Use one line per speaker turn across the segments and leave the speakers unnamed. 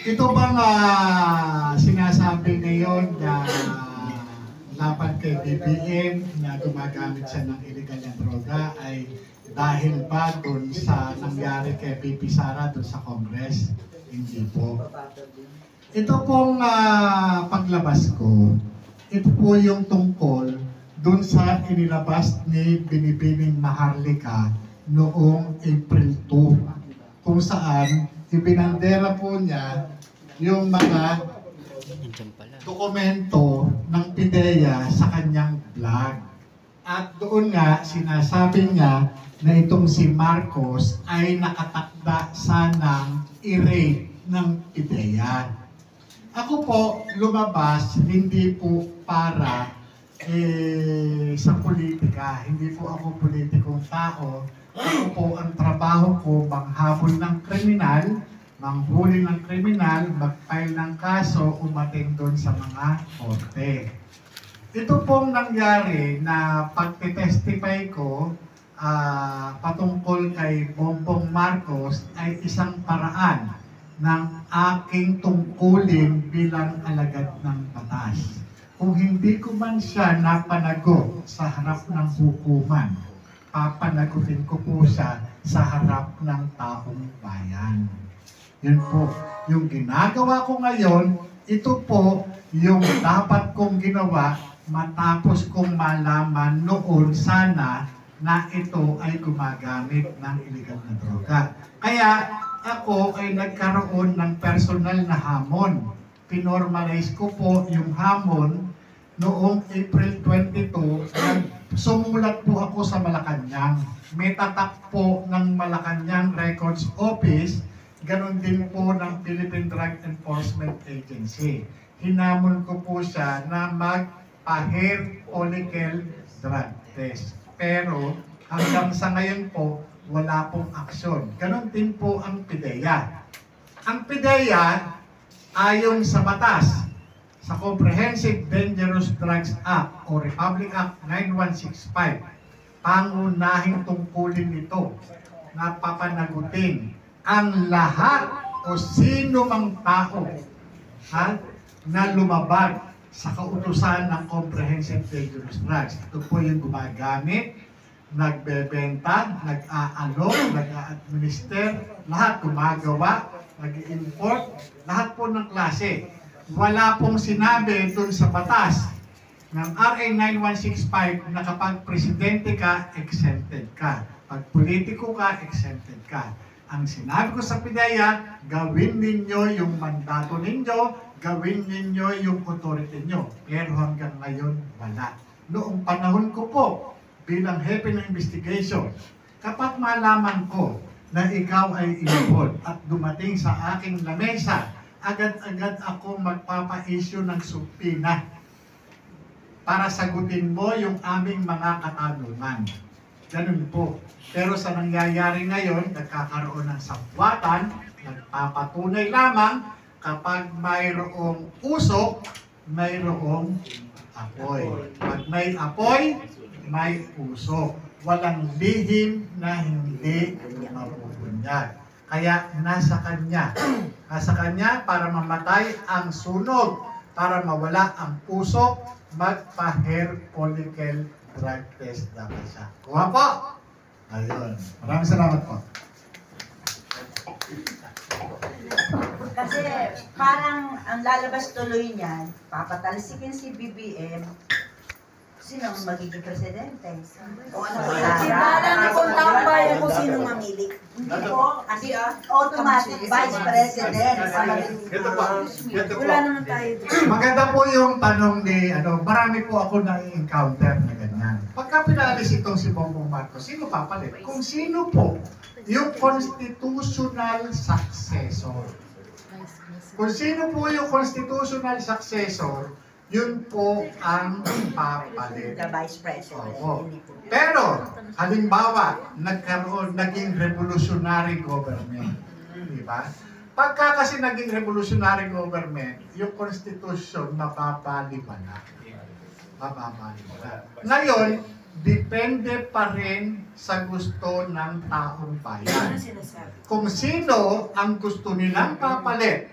Ito bang sinasabi ngayon na laban kay BBM na gumagamit siya ng illegal na droga ay dahil ba dun sa nangyari kay BP Sara dun sa Congress? Hindi po. Ito pong paglabas ko, ito po yung tungkol dun sa inilabas ni Binibining Maharlika noong April 2, kung saan ibinandera po niya yung mga dokumento ng PIDEA sa kanyang vlog. At doon nga sinasabi niya na itong si Marcos ay nakatakda sanang i-raid ng PIDEA. Ako po lumabas hindi po para sa politika. Hindi po ako politikong tao. Ako po ang trabaho ko manghabol ng kriminal, manghuli ng kriminal, mag-file ng kaso, umating doon sa mga korte. Ito pong nangyari na pagtitestify ko patungkol kay Bongbong Marcos ay isang paraan ng aking tungkulin bilang alagad ng batas. Kung hindi ko man siya napanagot sa harap ng hukuman, papanagutin ko po siya sa harap ng taong bayan. Yun po, yung ginagawa ko ngayon, ito po yung dapat kong ginawa matapos kong malaman noon sana na ito ay gumagamit ng illegal na droga. Kaya ako ay nagkaroon ng personal na hamon. Pinormalize ko po yung hamon noong April 22, sumulat po ako sa Malacanang. May tatak po ng Malacanang Records Office, ganon din po ng Philippine Drug Enforcement Agency. Hinamon ko po siya na mag-hair follicle drug test. Pero hanggang sa ngayon po, wala pong aksyon. Ganon din po ang PIDEA. Ang PIDEA, ayon sa batas, sa Comprehensive Dangerous Drugs Act o Republic Act 9165, pangunahing tungkulin nito na papanagutin ang lahat o sino mang tao na lumabag sa kautusan ng Comprehensive Dangerous Drugs. Ito po yung gumagamit, nagbebenta, nag-aalok, nag-a-administer, lahat gumagawa, nag-import, lahat po ng klase. Wala pong sinabi dun sa batas ng RA 9165 na kapag presidente ka, exempted ka. Pag politiko ka, exempted ka. Ang sinabi ko sa PIDEA, gawin ninyo yung mandato ninyo, gawin ninyo yung authority nyo. Pero hanggang ngayon, wala. Noong panahon ko po, bilang hepe ng investigation, kapag malaman ko na ikaw ay involved at dumating sa aking lamesa, agad-agad ako magpapa-issue ng subpoena para sagutin mo yung aming mga katanungan. Ganun po. Pero sa nangyayari ngayon, nagkakaroon ng sabwatan, nagpapatunay lamang kapag mayroong usok, mayroong apoy. Pag may apoy, may usok. Walang lihim na hindi mapupunyag. Kaya nasa kanya. Nasa kanya para mamatay ang sunog, para mawala ang usok, magpa-hair follicle drug test dapat siya. Kuha po! Ayun. Maraming salamat po.
Kasi parang ang lalabas tuloy niyan, papatalsikin si BBM, sino ang magiging presidente? O ano ba?
Parang kung taong bayan kung sino mamili.
Hindi po, kasi automatic vice president.
Wala naman tayo.
Maganda po yung tanong ni, marami po ako na-encounter na ganyan. Pagka pinalis itong si Bongbong Marcos, sino papalit? Kung sino po yung constitutional successor. Kung sino po yung constitutional successor, yun po ang papalit.
The vice president.
Oo. Pero, halimbawa, naging revolutionary government. Di ba? Pagka kasi naging revolutionary government, yung constitution mapapaliwanag. Mapapaliwanag. Ngayon, depende pa rin sa gusto ng taong bayan. Kung sino ang gusto nilang papalit,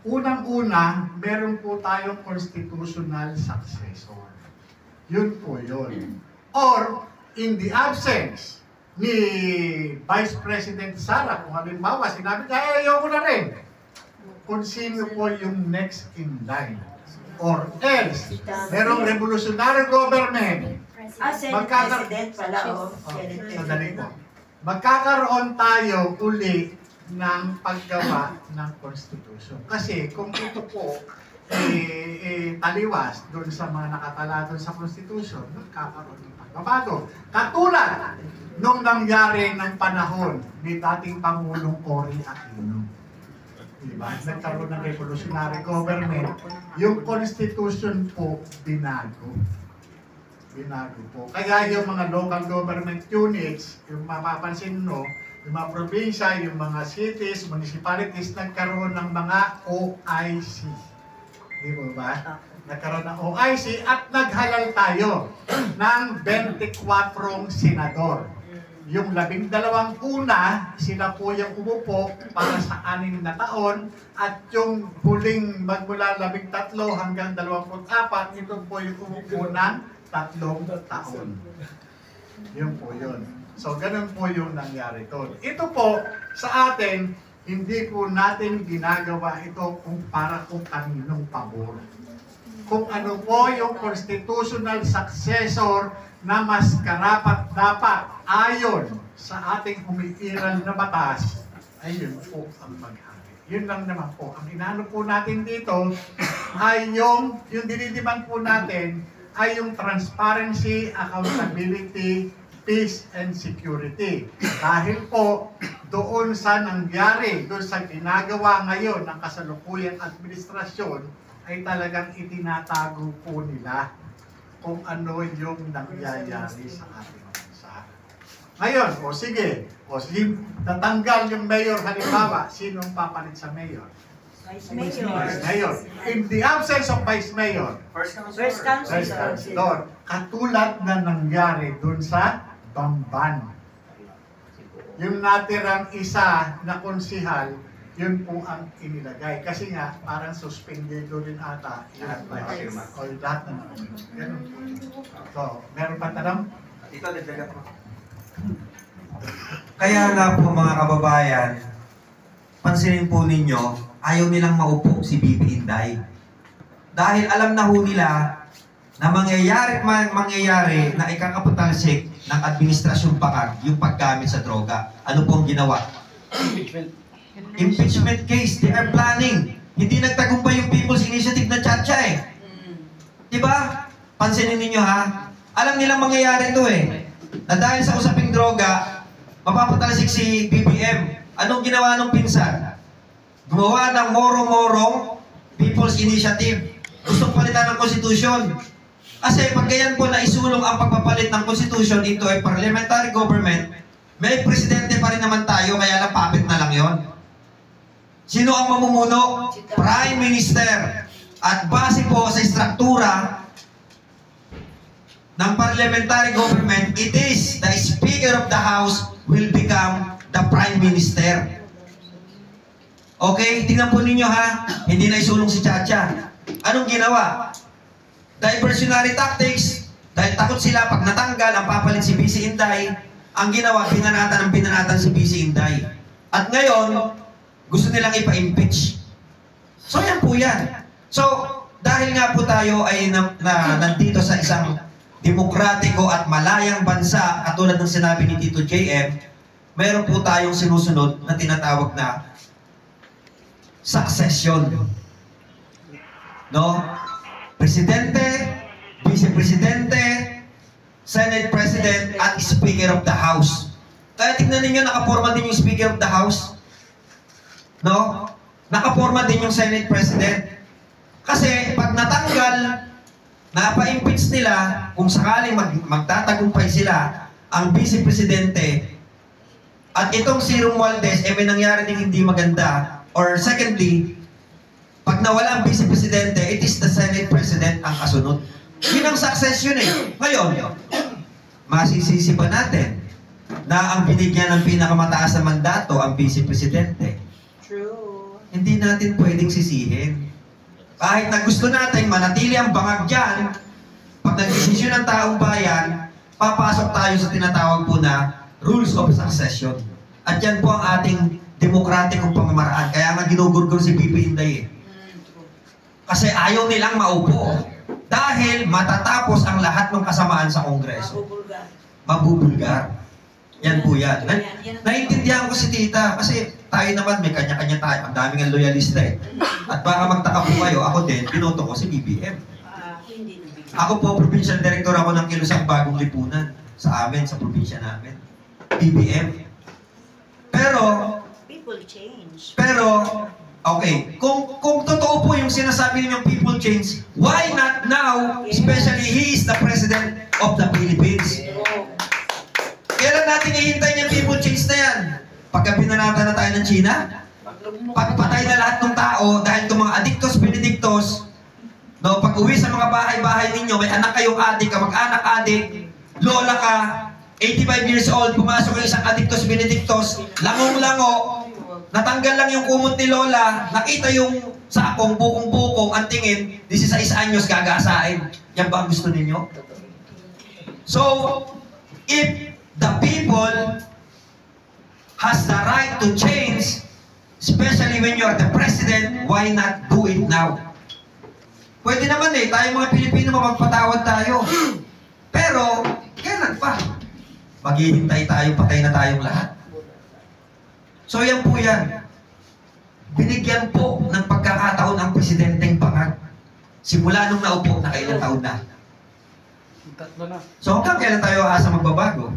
unang-una, meron po tayong constitutional successor. Yun po yun. Or, in the absence ni Vice President Sara, kung halimbawa, sinabi niya, ayoko na rin. Kung sino po yung next in line. Or else, merong revolutionary government.
Senate President pala, Senate
Sandali
President.
po. Magkakaroon tayo uli ng paggawa ng Constitution. Kasi kung ito po taliwas doon sa mga nakatala doon sa Constitution, magkakaroon ng pagbabago. Katulad nung nangyari ng panahon ni dating Pangulong Cory Aquino. Diba? Nagkaroon ng revolutionary government. Yung Constitution po, binago. Binago po. Kaya yung mga local government units, yung mapapansin mo, yung mga probinsya, yung mga cities, municipalities, nagkaroon ng mga OIC. Di ba? Nagkaroon ng OIC at naghalal tayo ng 24 senador. Yung 12 una, sila po yung umupo para sa 6 na taon at yung huling magmula 13 hanggang 24, ito po yung umupo ng 3 taon. Yun po yun. So, ganun po yung nangyari doon. Ito po, sa atin, hindi po natin ginagawa ito kung para kung kaninong pabor. Kung ano po yung constitutional successor na mas karapat-dapat ayon sa ating umiiral na batas, ayun po ang maghari. Yun lang naman po. Ang inaano po natin dito ay yung dinidemand po natin ay yung transparency, accountability, peace and security. Dahil po doon sa nangyari, doon sa ginagawa ngayon ng kasalukuyang administrasyon, ay talagang itinatago po nila kung ano yung nangyayari sa ating bansa. Ngayon, sige, tatanggal yung mayor halimbawa, sinong papalit sa mayor?
Vice Mayor.
Mayor. In the absence of Vice Mayor,
First
Vice
Councilor.
Councilor, katulad na nangyari dun sa Bamban. Yung natirang isa na konsihal, yun po ang inilagay. Kasi nga, parang suspendido rin ata. O lahat na naman. Ganun. So, meron pa tanong?
Ito, dagdagan ko.
Kaya nga po mga kababayan, pansinin po ninyo, ayaw nilang maupo si Bibi Inday. Dahil alam na ho nila na mangyayari na ikakapatalsik ng administrasyong bakag yung paggamit sa droga. Ano pong ginawa? Impeachment case. They are planning. Hindi nagtagumpay yung People's Initiative na Chacha eh. Diba? Pansinin ninyo ha. Alam nilang mangyayari ito eh. Na dahil sa usaping droga, mapapatalsik si BBM. Anong ginawa ng pinsan? Gumawa ng moro-morong People's Initiative. Gustong palitan ng konstitusyon. Kasi pag ganyan po na isulong ang pagpapalit ng konstitusyon, ito ay parliamentary government, may presidente pa rin naman tayo, kaya lang puppet na lang yon. Sino ang mamumuno? Prime Minister. At base po sa struktura ng parliamentary government, it is the Speaker of the House will become the Prime Minister. Okay, tingnan po ninyo ha, hindi na isulong si Chacha. Anong ginawa? Diversionary tactics, dahil takot sila pag natanggal ang papalit si BC Inday, ang ginawa, binanatan si BC Inday. At ngayon, gusto nilang ipa-impeach. So yan po yan. So, dahil nga po tayo ay nandito sa isang demokratiko at malayang bansa, katulad ng sinabi ni Tito JM, mayroon po tayong sinusunod na tinatawag na succession. No? Presidente, Vice-Presidente, Senate President, at Speaker of the House. Kaya tignan ninyo, nakaporma din yung Speaker of the House. No? Nakaporma din yung Senate President. Kasi pag natanggal, napa-impeach nila, kung sakaling magtatagumpay sila, ang Vice-Presidente, at itong si Romualdez, may nangyari din hindi maganda. Or secondly, pag nawala ang Vice Presidente, it is the Senate President ang kasunod. Yun ang succession eh. Ngayon, masisisi pa natin na ang binigyan ng pinakamataas na mandato ang Vice Presidente.
True.
hindi natin pwedeng sisihin. Kahit na gusto natin manatili ang bangag dyan, pag nag-desisyon ng taong bayan, papasok tayo sa tinatawag po na rules of succession. At yan po ang ating demokratikong pamamaraan. Kaya nga ginugurgur si Bibi Inday eh. Kasi ayaw nilang maupo. Dahil matatapos ang lahat ng kasamaan sa Kongreso. Mabubulgar. Yan po yan. Naintindihan ko si Tita kasi tayo naman may kanya-kanya tayo. Ang daming ang loyalista eh. At baka magtaka po kayo, ako din, binoto ko si BBM. Ako po, provincial director ako ng Kilusang Bagong Lipunan sa amin, sa probinsya namin. BBM.
People change.
Pero, okay, kung totoo po yung sinasabi ninyong people change, why not now, especially he is the President of the Philippines? Kailan natin ihintay yung people change na yan? Pagka pinanata na tayo ng China? Pagpatay na lahat ng tao dahil itong mga adictos, benedictos, no, pag uwi sa mga bahay-bahay ninyo, may anak kayong adik, kamag-anak adik, lola ka, 85 years old, pumasok yung isang adictos, benedictos, langong-lango, natanggal lang yung kumot ni lola, nakita yung sakong, bukong-bukong, ang tingin, 16 anyos gagasain. Yan ba ang gusto ninyo? So, if the people has the right to change, especially when you're the president, why not do it now? Pwede naman eh, tayo mga Pilipino mapagpatawad tayo. Pero, kailan pa? Maghihintay tayo, patay na tayong lahat. So yan po yan. Binigyan po ng pagkakataon ang presidenteng bangag. Simula nung naupo, nakailang taon na. So hanggang kailan tayo asa magbabago?